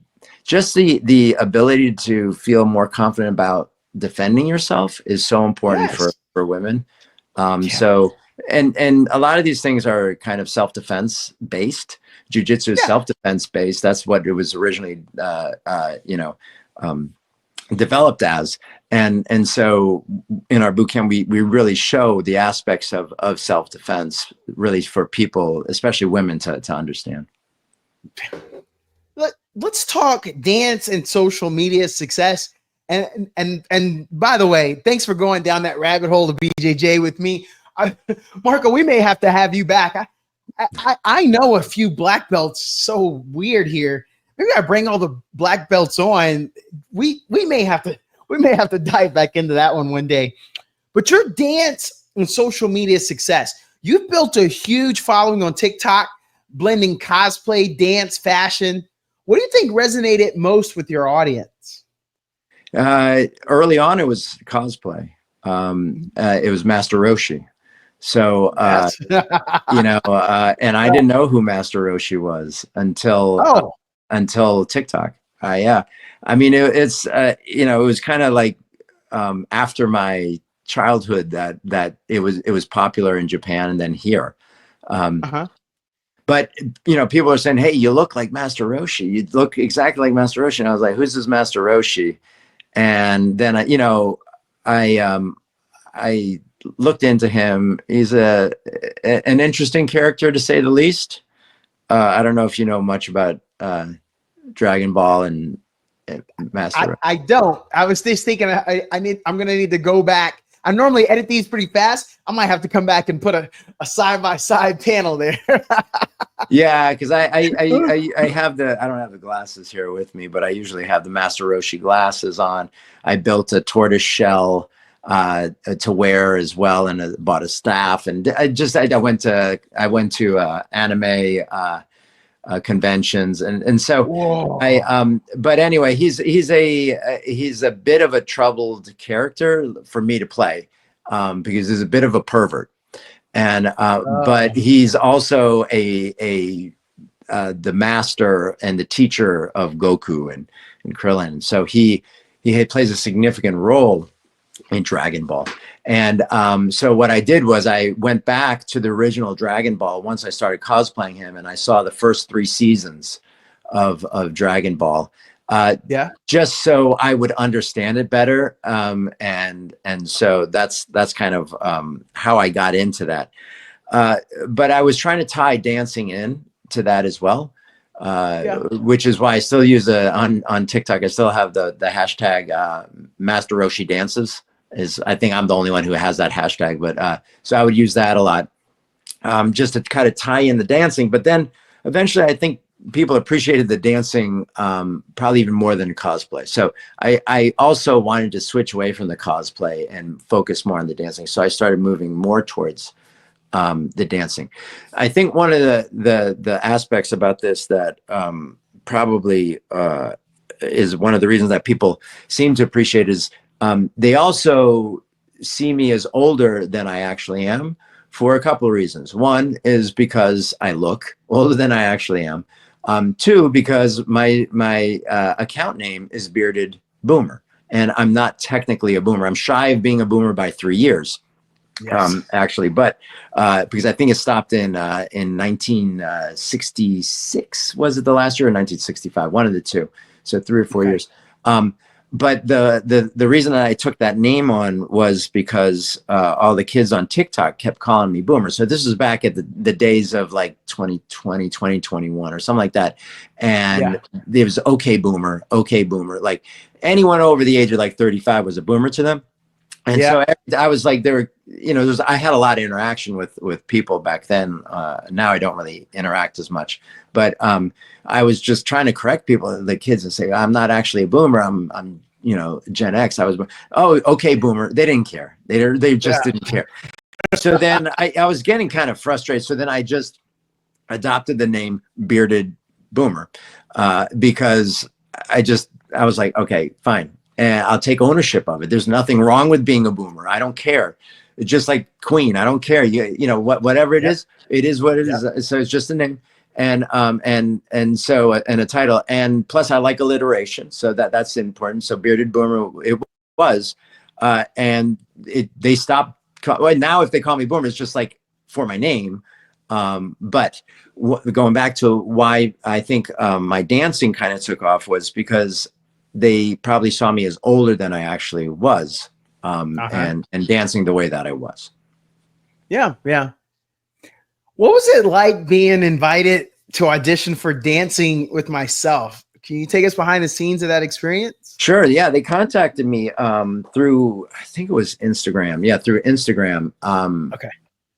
just the ability to feel more confident about defending yourself is so important Yes. for women. Yeah. So and a lot of these things are kind of self-defense based. Jiu-Jitsu is Yeah. self-defense based. That's what it was originally, developed as. And so in our boot camp, we really show the aspects of self-defense really for people, especially women, to understand. Let's talk dance and social media success. And by the way, thanks for going down that rabbit hole of BJJ with me. Marco, we may have to have you back. I know a few black belts. So weird here. Maybe I bring all the black belts on. We may have to dive back into that one day. But your dance and social media success, you've built a huge following on TikTok, blending cosplay, dance, fashion. What do you think resonated most with your audience? Early on, it was cosplay. It was Master Roshi. So, Yes. and I didn't know who Master Roshi was until TikTok. Yeah. I mean, it's it was kind of like after my childhood that it was popular in Japan and then here. But people are saying, "Hey, you look like Master Roshi. You look exactly like Master Roshi." And I was like, "Who's this Master Roshi?" And then I looked into him. He's an interesting character, to say the least. I don't know if you know much about Dragon Ball and Master. I don't. I was just thinking I'm gonna need to go back. I normally edit these pretty fast. I might have to come back and put a side-by-side panel there. Yeah, because I have I don't have the glasses here with me, but I usually have the Master Roshi glasses on. I built a tortoise shell to wear as well, and bought a staff, and I went to anime conventions, and so Whoa. but anyway, he's a bit of a troubled character for me to play, because he's a bit of a pervert, and but he's also the master and the teacher of Goku and Krillin, so he plays a significant role in Dragon Ball. And so what I did was I went back to the original Dragon Ball once I started cosplaying him, and I saw the first 3 seasons of Dragon Ball, just so I would understand it better. And so that's kind of how I got into that. But I was trying to tie dancing in to that as well, which is why I still use on TikTok. I still have the hashtag Master Roshi Dances. I think I'm the only one who has that hashtag, but so I would use that a lot, just to kind of tie in the dancing. But then eventually I think people appreciated the dancing probably even more than cosplay. So I also wanted to switch away from the cosplay and focus more on the dancing. So I started moving more towards the dancing. I think one of the aspects about this that probably is one of the reasons that people seem to appreciate is they also see me as older than I actually am, for a couple of reasons. One is because I look older than I actually am. 2, because my account name is Bearded Boomer, and I'm not technically a boomer. I'm shy of being a boomer by 3 years, actually, but because I think it stopped in 1966. Was it the last year, or 1965? One of the two. So 3 or 4 years. But the reason that I took that name on was because all the kids on TikTok kept calling me Boomer. So this was back at the days of like 2020, 2021 or something like that. And it was okay Boomer. Like anyone over the age of like 35 was a Boomer to them. And so I was like, I had a lot of interaction with people back then. Now I don't really interact as much, but I was just trying to correct people, the kids, and say, I'm not actually a boomer. I'm Gen X. I was, oh, okay, boomer. They didn't care. They just didn't care. So then I was getting kind of frustrated. So then I just adopted the name Bearded Boomer, because I was like, okay, fine. And I'll take ownership of it. There's nothing wrong with being a boomer. I don't care. just like Queen. I don't care. You know, whatever it is what it is. So it's just a name. And so and a title, and plus I like alliteration, so that's important. So Bearded Boomer it was, and they stopped. Well, now if they call me Boomer, it's just like for my name. But going back to why I think my dancing kind of took off was because they probably saw me as older than I actually was, and dancing the way that I was. Yeah. What was it like being invited to audition for Dancing with Myself? Can you take us behind the scenes of that experience? Sure. Yeah. They contacted me through, I think it was Instagram. Yeah. Through Instagram. Okay.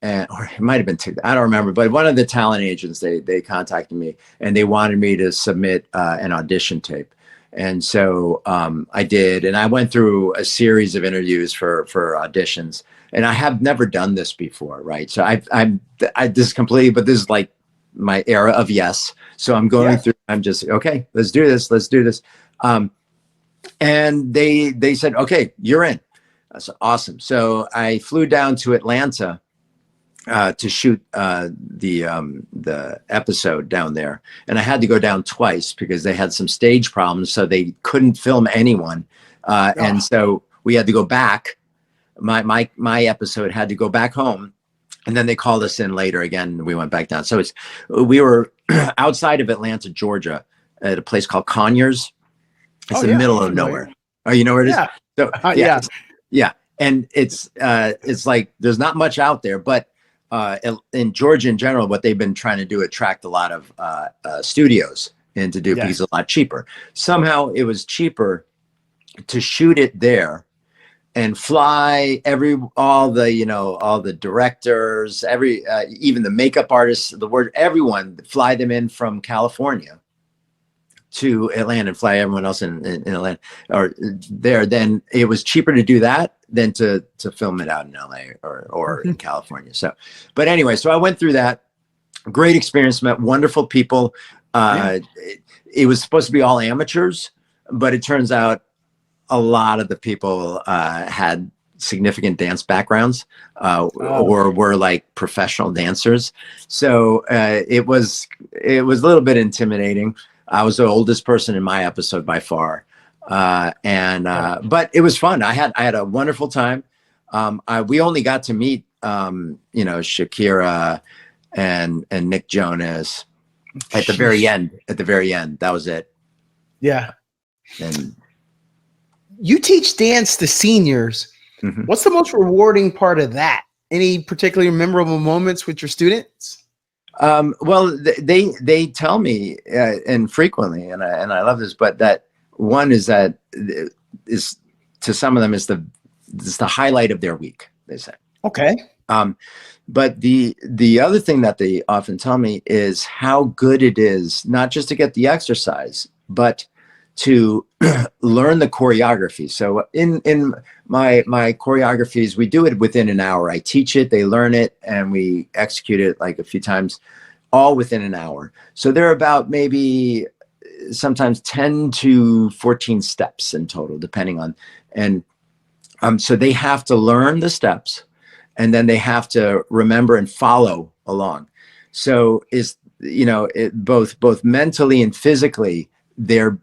Or it might have been TikTok. I don't remember, but one of the talent agents, they contacted me and they wanted me to submit an audition tape. And so I did, and I went through a series of interviews for auditions, and I have never done this before. Right. So this is completely, but this is like my era of yes. So I'm going through, I'm just, okay, let's do this. And they said, okay, you're in. That's awesome. So I flew down to Atlanta to shoot the episode down there, and I had to go down twice because they had some stage problems, so they couldn't film anyone, and so we had to go back. My episode had to go back home, and then they called us in later again, and we went back down. So we were outside of Atlanta, Georgia, at a place called Conyers. It's the middle of nowhere. Oh, you know where it is? So yeah, and it's like there's not much out there, but in Georgia in general, what they've been trying to do, attract a lot of studios and to do because it's a lot cheaper. Somehow it was cheaper to shoot it there and fly all the directors, even the makeup artists, everyone, fly them in from California to Atlanta and fly everyone else in Atlanta or there. Then it was cheaper to do that than to film it out in LA or in California. So, but anyway, so I went through that. Great experience, met wonderful people. It was supposed to be all amateurs, but it turns out a lot of the people had significant dance backgrounds or were like professional dancers. So it was a little bit intimidating. I was the oldest person in my episode by far. But it was fun. I had a wonderful time. We only got to meet, Shakira and Nick Jonas at the very end. That was it. Yeah. And you teach dance to seniors. Mm-hmm. What's the most rewarding part of that? Any particularly memorable moments with your students? Well, they tell me, and frequently, and I love this, but that one is that is to some of them is the highlight of their week, they say. Okay. But the other thing that they often tell me is how good it is, not just to get the exercise, but to learn the choreography. So in my choreographies, we do it within an hour. I teach it, they learn it, and we execute it like a few times, all within an hour. So they're about maybe sometimes 10 to 14 steps in total, depending on, and so they have to learn the steps, and then they have to remember and follow along. So both mentally and physically, they're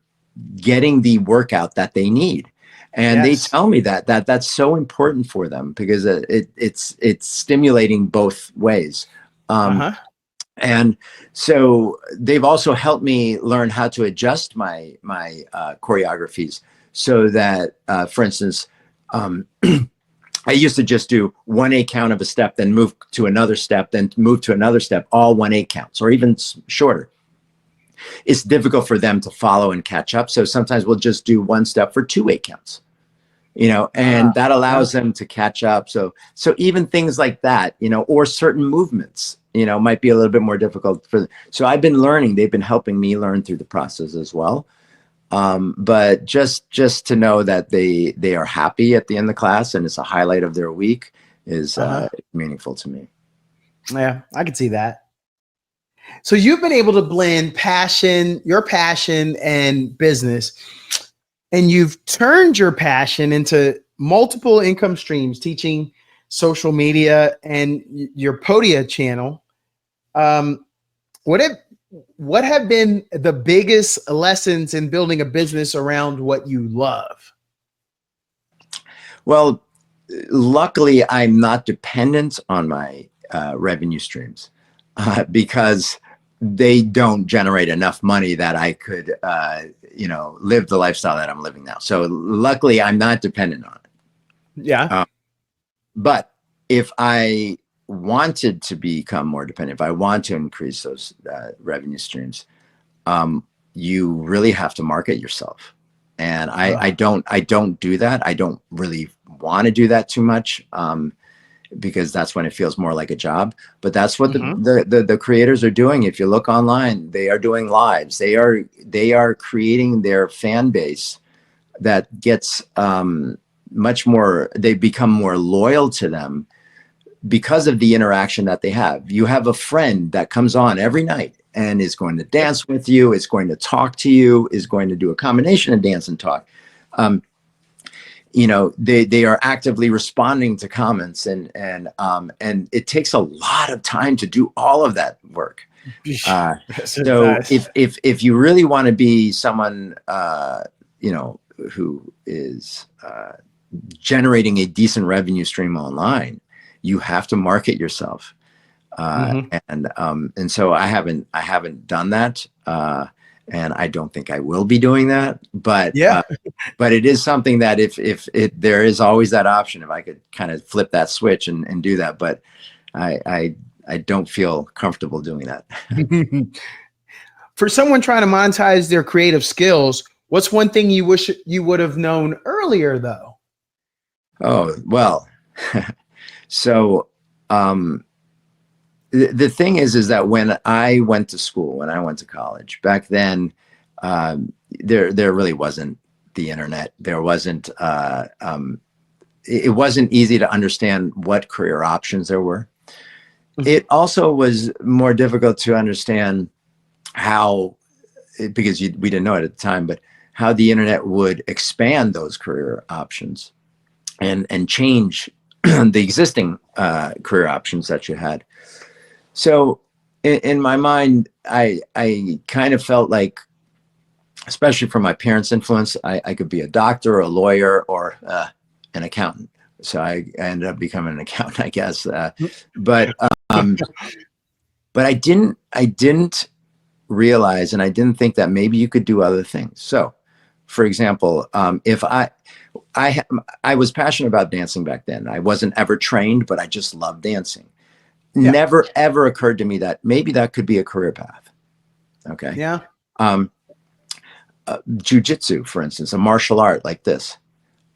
getting the workout that they need. And they tell me that's so important for them because it's stimulating both ways. And so they've also helped me learn how to adjust my choreographies so that, for instance, I used to just do 1/8 count of a step, then move to another step, then move to another step, all 1/8 counts, or even shorter. It's difficult for them to follow and catch up. So sometimes we'll just do one step for 2/8 counts, and that allows them to catch up. So even things like that, or certain movements, might be a little bit more difficult so I've been learning, they've been helping me learn through the process as well. But just to know that they are happy at the end of the class and it's a highlight of their week is meaningful to me. Yeah, I can see that. So you've been able to blend your passion and business, and you've turned your passion into multiple income streams, teaching social media and your Podia channel. What have been the biggest lessons in building a business around what you love? Well, luckily, I'm not dependent on my revenue streams because they don't generate enough money that I could, live the lifestyle that I'm living now. So luckily, I'm not dependent on it. Yeah. But if I wanted to become more dependent, if I want to increase those revenue streams, you really have to market yourself. And I don't do that. I don't really want to do that too much because that's when it feels more like a job. But that's what the creators are doing. If you look online, they are doing lives. They are creating their fan base that gets much more. They become more loyal to them because of the interaction that they have. You have a friend that comes on every night and is going to dance with you, is going to talk to you, is going to do a combination of dance and talk. They are actively responding to comments, and it takes a lot of time to do all of that work. So if you really want to be someone who is generating a decent revenue stream online, you have to market yourself. And so I haven't done that. And I don't think I will be doing that, but it is something that if there is always that option, if I could kind of flip that switch and do that, but I don't feel comfortable doing that. For someone trying to monetize their creative skills, what's one thing you wish you would have known earlier though? Oh, well, so, the thing is that when I went to school, when I went to college back then, there really wasn't the internet. There wasn't, it wasn't easy to understand what career options there were. It also was more difficult to understand how, because we didn't know it at the time, but how the internet would expand those career options and change the existing career options that you had. So in my mind, I kind of felt like, especially from my parents' influence, I could be a doctor, a lawyer, or an accountant. So I ended up becoming an accountant, I guess. But I didn't realize, and I didn't think that maybe you could do other things. So, for example, if I was passionate about dancing back then. I wasn't ever trained, but I just loved dancing. Yeah. Never, ever occurred to me that maybe that could be a career path. Okay. Yeah. Jiu-Jitsu, for instance, a martial art like this.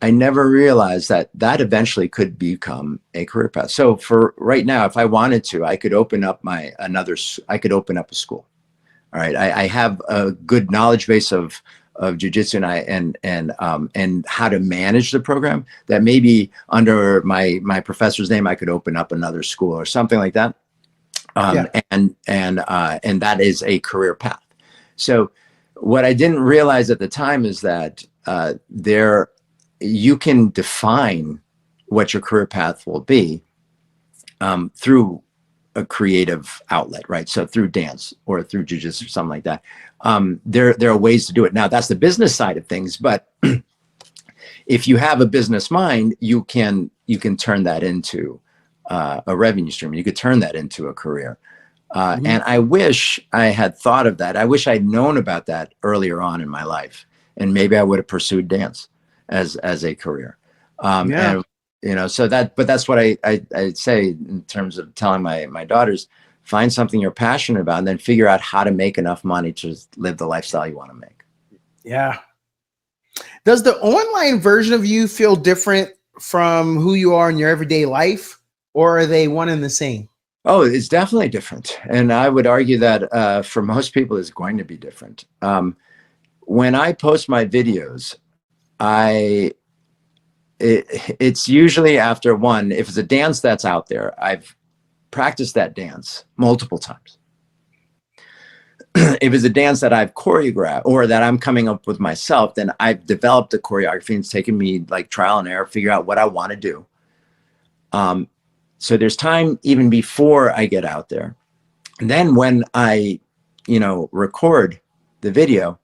I never realized that eventually could become a career path. So for right now, if I wanted to, I could open up I could open up a school. All right. I have a good knowledge base of jiu-jitsu and how to manage the program, that maybe under my professor's name, I could open up another school or something like that. And that is a career path. So what I didn't realize at the time is that you can define what your career path will be through a creative outlet, right? So through dance or through jiu-jitsu or something like that. There are ways to do it. Now that's the business side of things, but if you have a business mind, you can turn that into a revenue stream. You could turn that into a career. And I wish I had thought of that. I wish I'd known about that earlier on in my life, and maybe I would have pursued dance as a career. And so that's what I'd say in terms of telling my daughters, find something you're passionate about and then figure out how to make enough money to live the lifestyle you want to make. Yeah. Does the online version of you feel different from who you are in your everyday life, or are they one and the same? Oh, it's definitely different. And I would argue that for most people, it's going to be different. When I post my videos, it's usually after one, if it's a dance that's out there, I've practiced that dance multiple times. If it's a dance that I've choreographed or that I'm coming up with myself, then I've developed a choreography, and it's taken me like trial and error, figure out what I want to do. So there's time even before I get out there. And then when I, record the video,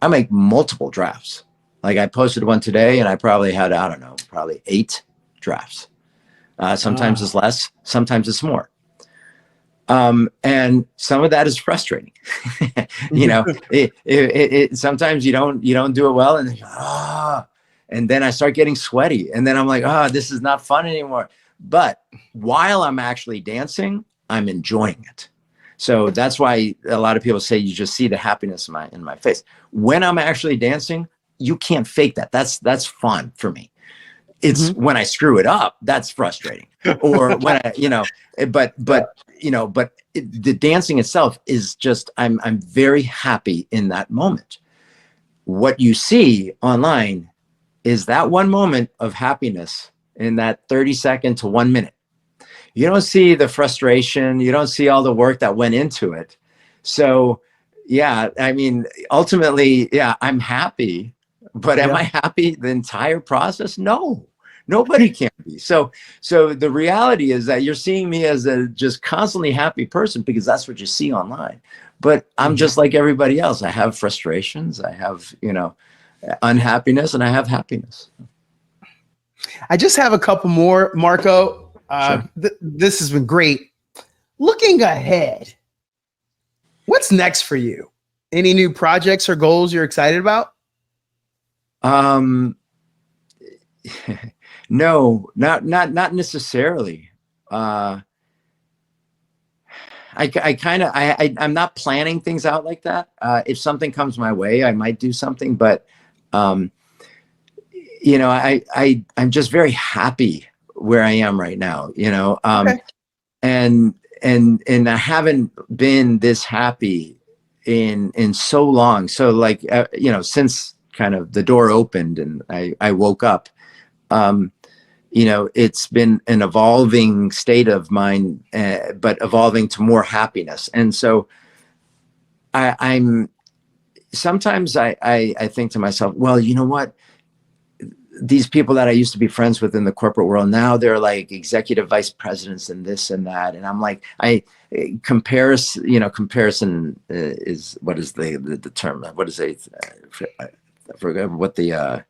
I make multiple drafts. Like I posted one today and I probably had, I don't know, probably 8 drafts. Sometimes it's less, sometimes it's more. And some of that is frustrating. Sometimes you don't do it well, and and then I start getting sweaty, and then I'm like, this is not fun anymore. But while I'm actually dancing, I'm enjoying it. So that's why a lot of people say you just see the happiness in my face. When I'm actually dancing, you can't fake that. That's fun for me. It's when I screw it up, that's frustrating. Or when but the dancing itself is just, I'm very happy in that moment. What you see online is that one moment of happiness in that 30-second to 1 minute. You don't see the frustration. You don't see all the work that went into it. So yeah, I mean, ultimately, yeah, I'm happy, but am I happy the entire process? No. Nobody can be. So the reality is that you're seeing me as a just constantly happy person because that's what you see online. But I'm just like everybody else. I have frustrations. I have, unhappiness, and I have happiness. I just have a couple more, Marco. Sure. This has been great. Looking ahead, what's next for you? Any new projects or goals you're excited about? No, not necessarily. I'm not planning things out like that. If something comes my way, I might do something, but I'm just very happy where I am right now, okay. and I haven't been this happy in so long. So like, since kind of the door opened and I woke up, it's been an evolving state of mind, but evolving to more happiness. And so I'm sometimes I think to myself, well, you know what? These people that I used to be friends with in the corporate world, now they're like executive vice presidents and this and that. And I'm like, comparison is, what is the term? What is it? I forgot what the,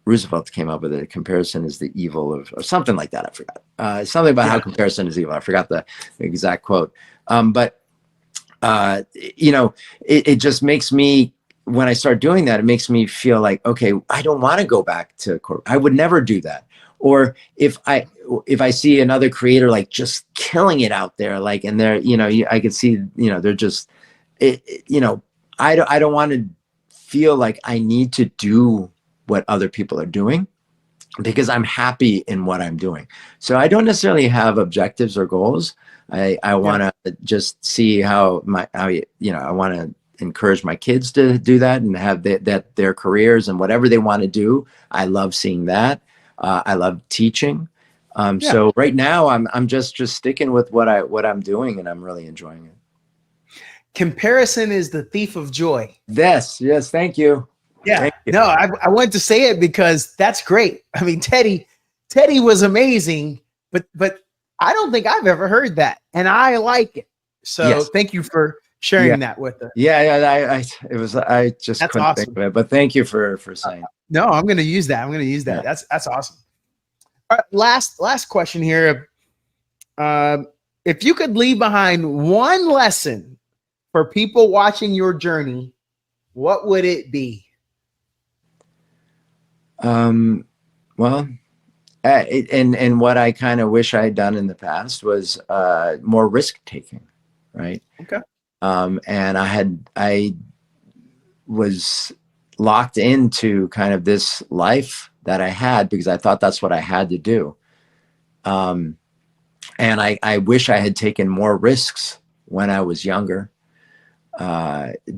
Roosevelt came up with it. Comparison is the evil of, or something like that. I forgot. Something about how comparison is evil. I forgot the exact quote. But it just makes me, when I start doing that, it makes me feel like, okay, I don't want to go back to corporate. I would never do that. Or if I see another creator like just killing it out there, like, and they're, I can see, they're just, I don't want to feel like I need to do what other people are doing because I'm happy in what I'm doing. So I don't necessarily have objectives or goals. I want to just see I want to encourage my kids to do that and have their careers and whatever they want to do. I love seeing that. I love teaching. So right now I'm just sticking with what I'm doing, and I'm really enjoying it. Comparison is the thief of joy. Yes. Thank you. Yeah, no, I wanted to say it because that's great. I mean, Teddy was amazing, but I don't think I've ever heard that, and I like it. So thank you for sharing that with us. I just that's couldn't awesome. think of it, but thank you for saying. No, I'm going to use that. Yeah. That's awesome. All right, last question here. If you could leave behind one lesson for people watching your journey, what would it be? Well, and what I kind of wish I had done in the past was more risk taking, right? Okay. And I was locked into kind of this life that I had because I thought that's what I had to do. And I wish I had taken more risks when I was younger,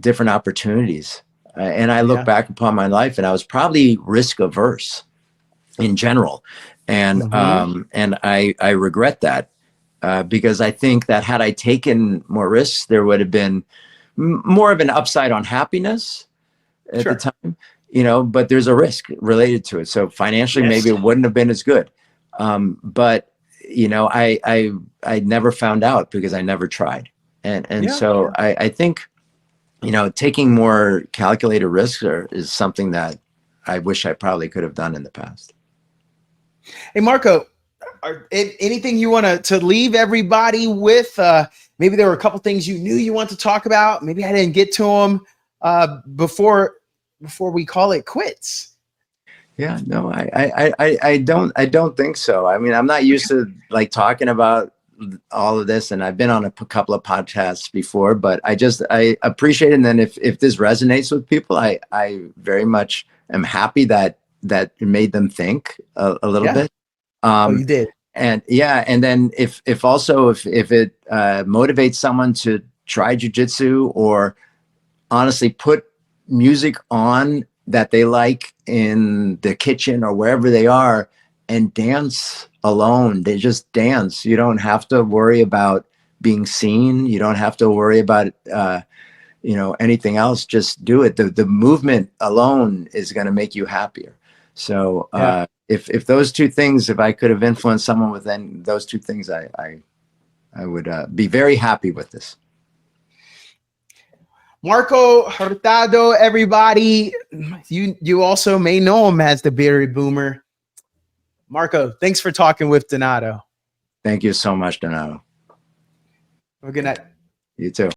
different opportunities. And I look back upon my life and I was probably risk averse in general. And, and I regret that because I think that had I taken more risks, there would have been more of an upside on happiness at the time, but there's a risk related to it. So financially, maybe it wouldn't have been as good. But I never found out because I never tried. So I think, taking more calculated risks is something that I wish I probably could have done in the past. Hey, Marco, anything you want to leave everybody with? Maybe there were a couple things you knew you want to talk about. Maybe I didn't get to them before we call it quits. Yeah, no, I don't think so. I mean, I'm not used to like talking about all of this, and I've been on a couple of podcasts before, but I appreciate it. And then if this resonates with people, I very much am happy that it made them think a little bit. You did. And then if it motivates someone to try jujitsu, or honestly put music on that they like in the kitchen or wherever they are and dance alone, they just dance. You don't have to worry about being seen. You don't have to worry about anything else. Just do it. The movement alone is going to make you happier. So if those two things, if I could have influenced someone with those two things, I would be very happy with this. Marco Hurtado, everybody. You also may know him as the Bearded Boomer. Marco, thanks for talking with Donato. Thank you so much, Donato. Have a good night. You too.